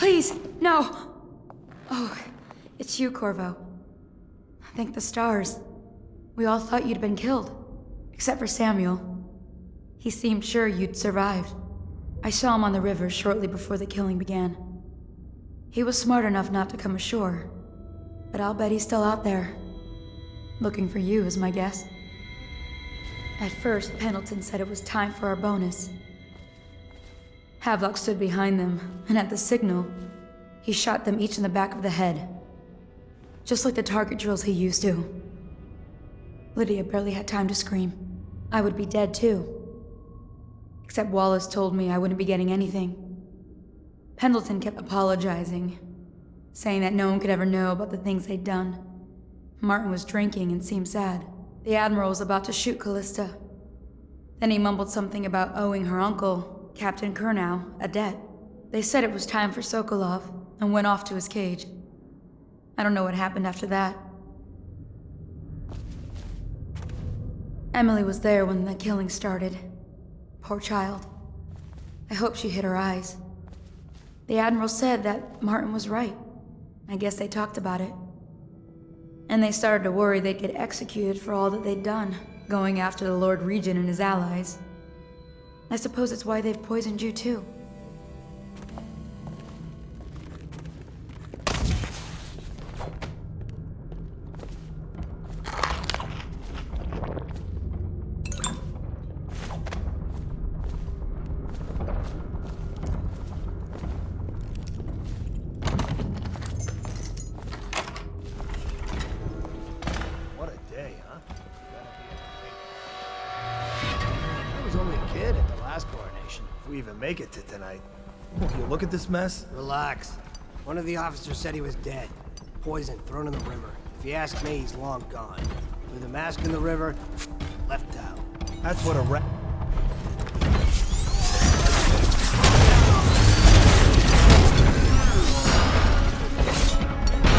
Please, no! Oh, it's you, Corvo. Thank the stars. We all thought you'd been killed. Except for Samuel. He seemed sure you'd survived. I saw him on the river shortly before the killing began. He was smart enough not to come ashore. But I'll bet he's still out there. Looking for you is my guess. At first, Pendleton said it was time for our bonus. Havelock stood behind them, and at the signal, he shot them each in the back of the head. Just like the target drills he used to. Lydia barely had time to scream. I would be dead too. Except Wallace told me I wouldn't be getting anything. Pendleton kept apologizing, saying that no one could ever know about the things they'd done. Martin was drinking and seemed sad. The Admiral was about to shoot Callista. Then he mumbled something about owing her uncle, Captain Kurnow, a debt. They said it was time for Sokolov, and went off to his cage. I don't know what happened after that. Emily was there when the killing started. Poor child. I hope she hid her eyes. The Admiral said that Martin was right. I guess they talked about it. And they started to worry they'd get executed for all that they'd done, going after the Lord Regent and his allies. I suppose it's why they've poisoned you too. Make it to tonight. You look at this mess? Relax. One of the officers said he was dead. Poisoned, thrown in the river. If you ask me, he's long gone. Threw the mask in the river, left out. That's what a rat...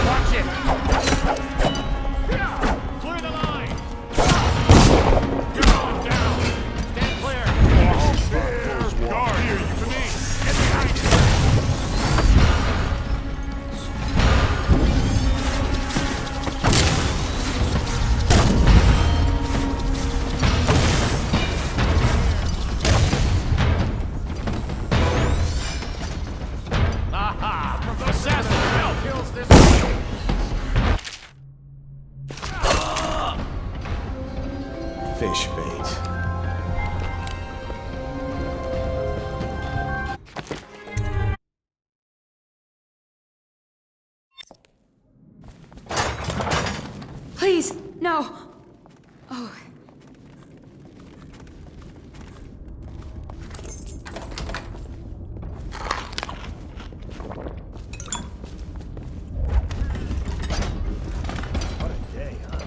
Watch it! Clear the line! Down, down! Stand clear! Guard here, you to me! Get behind you! Aha! The assassin bell kills this Fish bait. Please, no! Oh. What a day, huh?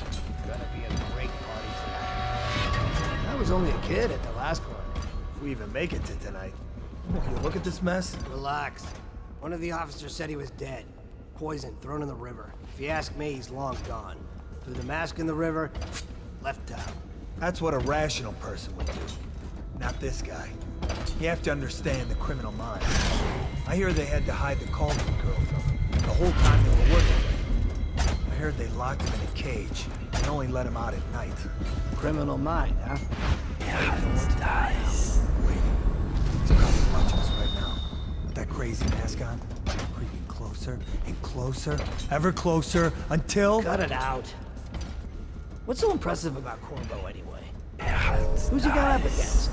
Gonna be a great party tonight. I was only a kid at the last one. If we even make it to tonight. You look at this mess? Relax. One of the officers said he was dead. Poisoned, thrown in the river. If you ask me, he's long gone. Threw the mask in the river, left out. That's what a rational person would do. Not this guy. You have to understand the criminal mind. I hear they had to hide the Coleman girl from him the whole time they were working with him. I heard they locked him in a cage and only let him out at night. Criminal mind, huh? Nice. Wait. He's probably watching us right now. With that crazy mask on. Creeping closer and closer. Ever closer until... Cut it out. What's so impressive about Corvo anyway? Who's he got up against?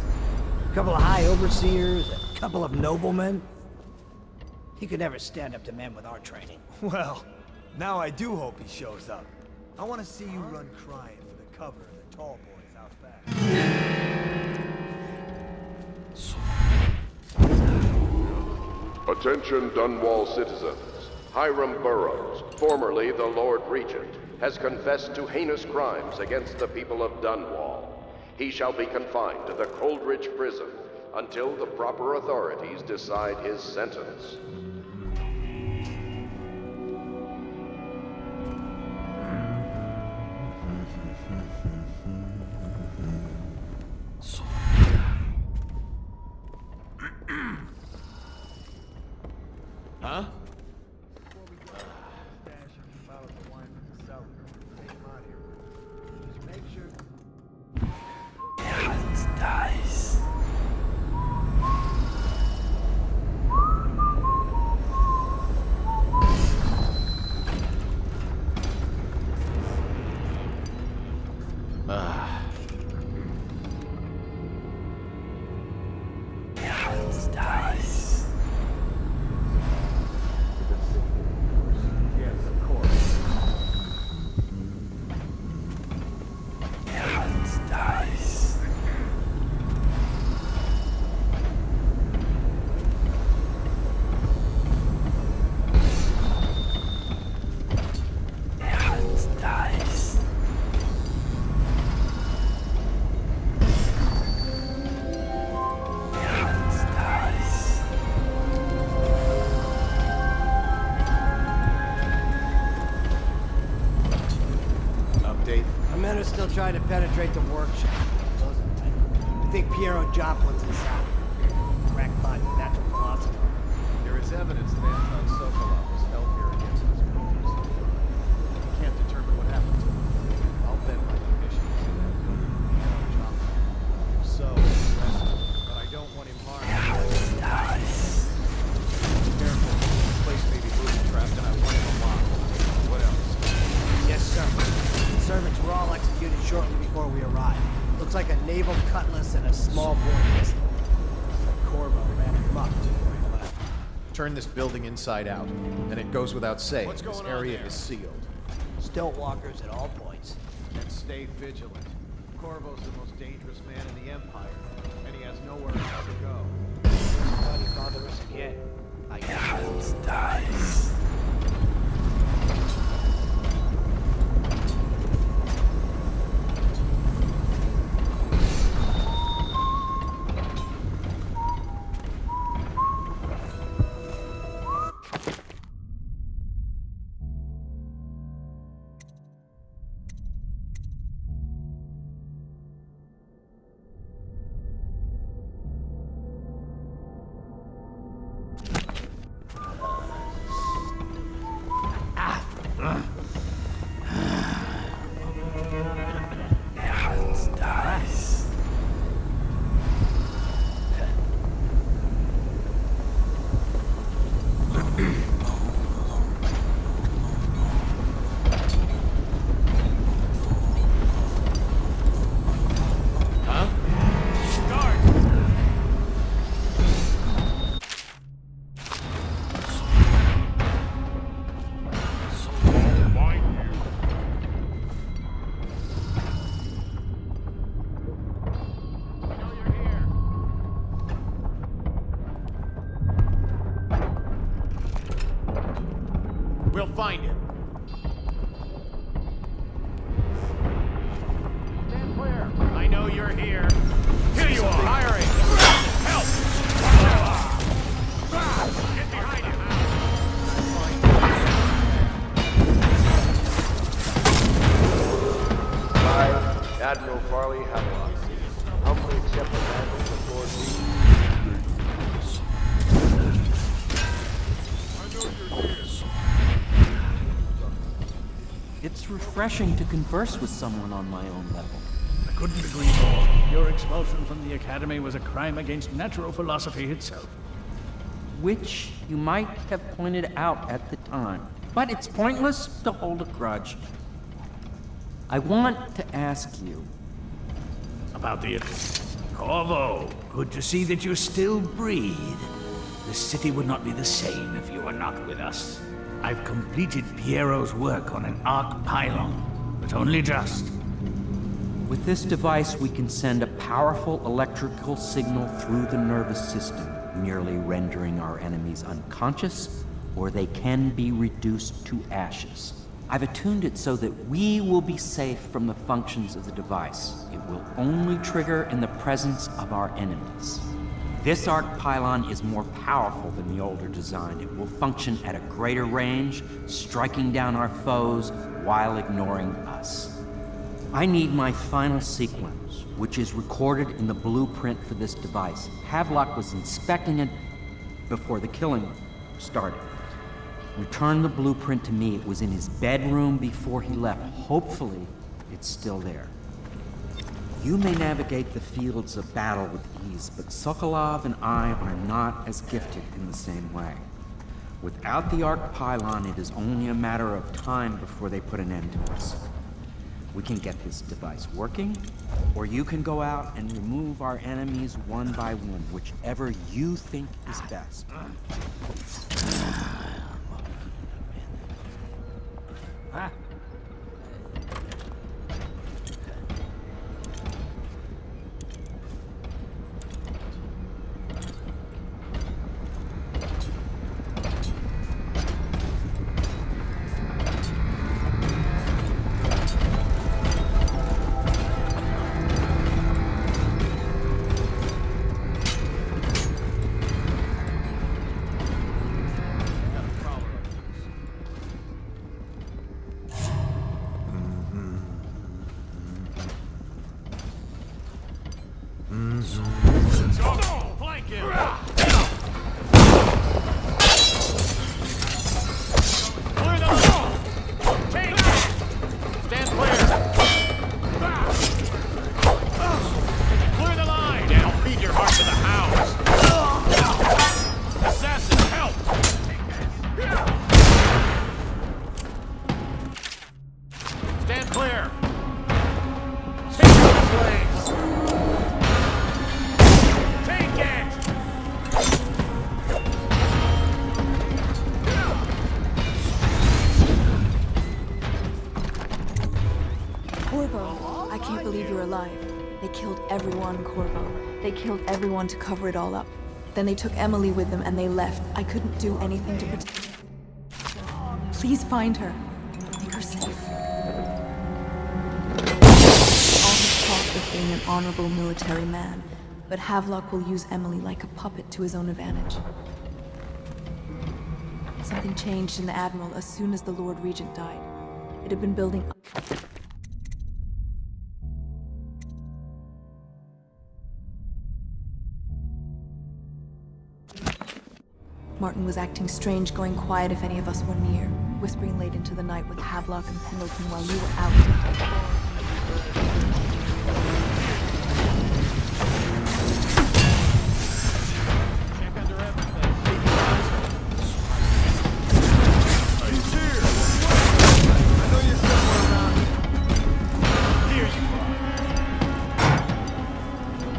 A couple of high overseers, a couple of noblemen? He could never stand up to men with our training. Well, now I do hope he shows up. I want to see you run crying for the cover of the tall boys out back. Attention Dunwall citizens. Hiram Burroughs, formerly the Lord Regent, has confessed to heinous crimes against the people of Dunwall. He shall be confined to the Coldridge prison until the proper authorities decide his sentence. Huh? Before we go, stash a few bottles of wine from the cellar. Take 'em out here. Just make sure. Yes, of course. Update. Our men are still trying to penetrate the workshop. I think Piero Joplin's inside. Cracked by the natural philosophy. There is evidence that Anton Sokolov was held here against his will. We can't determine what happened to him. I'll bet my munitions in that building with Piero Joplin. If so, arrest him. But I don't want him harmed. Careful. This place may be booby-trapped and I want him alive. What else? Yes, sir. The servants were all executed shortly before we arrived. Looks like a naval cutlass and a small bore pistol. Corvo ran amok before he left. Turn this building inside out, and it goes without saying. What's This going on area there? is sealed. Stilt walkers at all points. And stay vigilant. Corvo's the most dangerous man in the Empire, and he has nowhere else to go. Nobody bother us again. I guess. We'll find him. Stand clear! I know you're here. Here you are. Firing. Help! Get behind him. I, Admiral Farley Havelock, humbly accept the mandates of Lord It's refreshing to converse with someone on my own level. I couldn't agree more. Your expulsion from the Academy was a crime against natural philosophy itself. Which you might have pointed out at the time. But it's pointless to hold a grudge. I want to ask you. About the... Corvo, good to see that you still breathe. The city would not be the same if you were not with us. I've completed Piero's work on an arc pylon, but only just. With this device, we can send a powerful electrical signal through the nervous system, merely rendering our enemies unconscious, or they can be reduced to ashes. I've attuned it so that we will be safe from the functions of the device. It will only trigger in the presence of our enemies. This arc pylon is more powerful than the older design. It will function at a greater range, striking down our foes while ignoring us. I need my final sequence, which is recorded in the blueprint for this device. Havelock was inspecting it before the killing started. Return the blueprint to me. It was in his bedroom before he left. Hopefully, it's still there. You may navigate the fields of battle with ease, but Sokolov and I are not as gifted in the same way. Without the Arc Pylon, it is only a matter of time before they put an end to us. We can get this device working, or you can go out and remove our enemies one by one, whichever you think is best. Flank him! Clear the wall! Take it! Stand clear! Clear the line! Now feed your heart to the hounds! Assassin, help! Stand clear! Take out the flames! Take it! Corvo, I can't believe you're alive. They killed everyone, Corvo. They killed everyone to cover it all up. Then they took Emily with them and they left. I couldn't do anything to protect. Please find her. Make her safe. All his talk of being an honorable military man, but Havelock will use Emily like a puppet to his own advantage. Something changed in the Admiral as soon as the Lord Regent died. It had been building up. Martin was acting strange, going quiet if any of us were near, whispering late into the night with Havelock and Pendleton while you were out. Check under everything. He's here! I know you're somewhere around here. Here you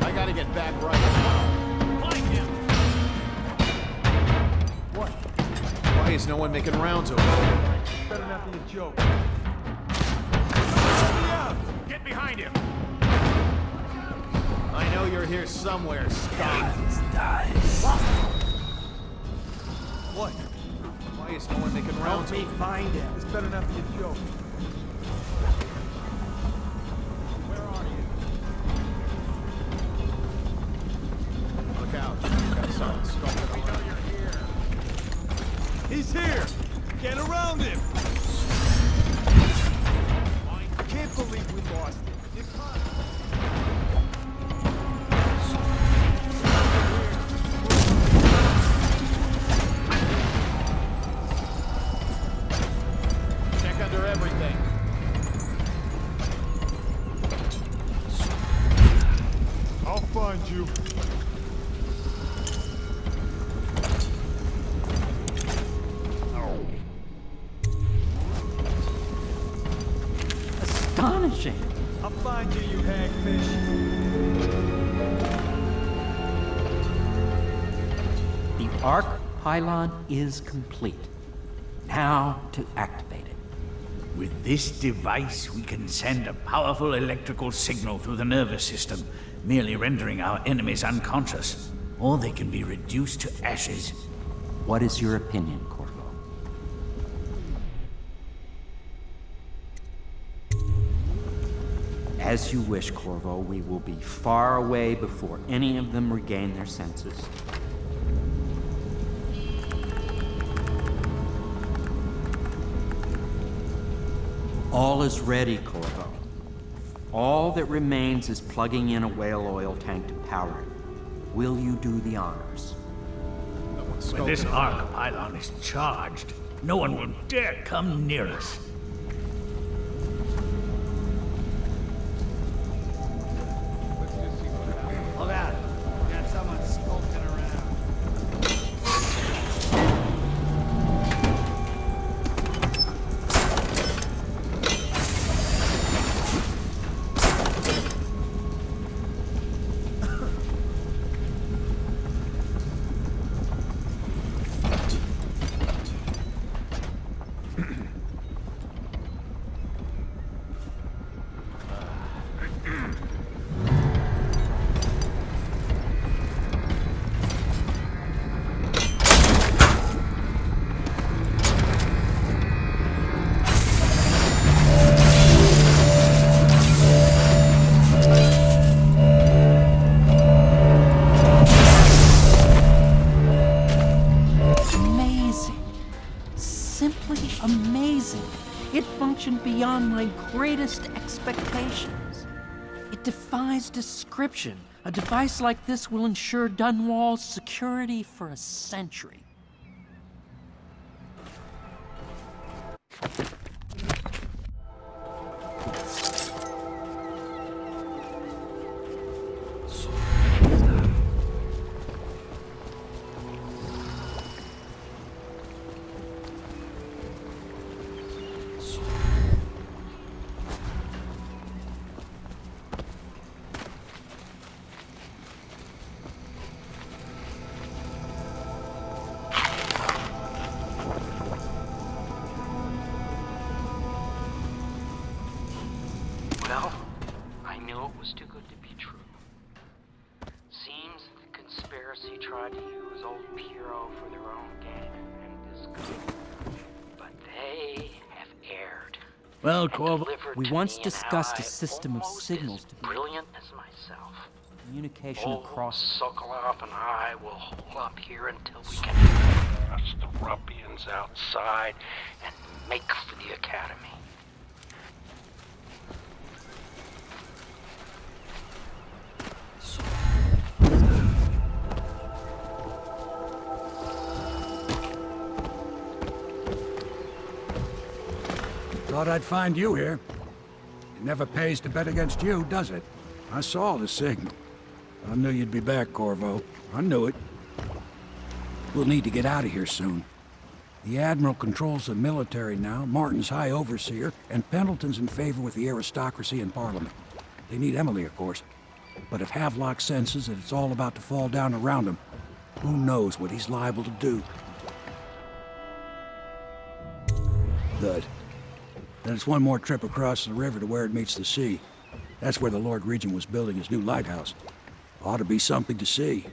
are. I gotta get back right now. Flank him! What? Why is no one making rounds over here? Better not be a joke. Get behind him! I know you're here somewhere, Scott. What? Why is no one making rounds over here? Find him. This better not be a joke. Where are you? Look out. Got someone skulking around. He's here! Get around him! I can't believe we lost him. Check under everything. I'll find you. Astonishing! I'll find you, you hagfish. The Arc Pylon is complete. Now to activate it. With this device, we can send a powerful electrical signal through the nervous system, merely rendering our enemies unconscious, or they can be reduced to ashes. What is your opinion, Corvo? As you wish, Corvo. We will be far away before any of them regain their senses. All is ready, Corvo. All that remains is plugging in a whale oil tank to power it. Will you do the honors? When this arc pylon is charged, No one will dare come near us. Let's just see what happens. Look out. We got someone skulking around. Amazing. Simply amazing. It functioned beyond my greatest expectations. It defies description. A device like this will ensure Dunwall's security for a century. Well, I knew it was too good to be true. Seems the conspiracy tried to use old Piero for their own gain and disgust. But they have erred. Well, And Corvo, delivered We to once me an discussed a ally system of almost signals as to be brilliant as myself. communication Old across. Sokolov and I will hole up here until we can rush the ruffians outside and make for the academy. Thought I'd find you here. It never pays to bet against you, does it? I saw the signal. I knew you'd be back, Corvo. I knew it. We'll need to get out of here soon. The Admiral controls the military now, Martin's High Overseer, and Pendleton's in favor with the aristocracy and Parliament. They need Emily, of course. But if Havelock senses that it's all about to fall down around him, who knows what he's liable to do? Good. Then it's one more trip across the river to where it meets the sea. That's where the Lord Regent was building his new lighthouse. Ought to be something to see.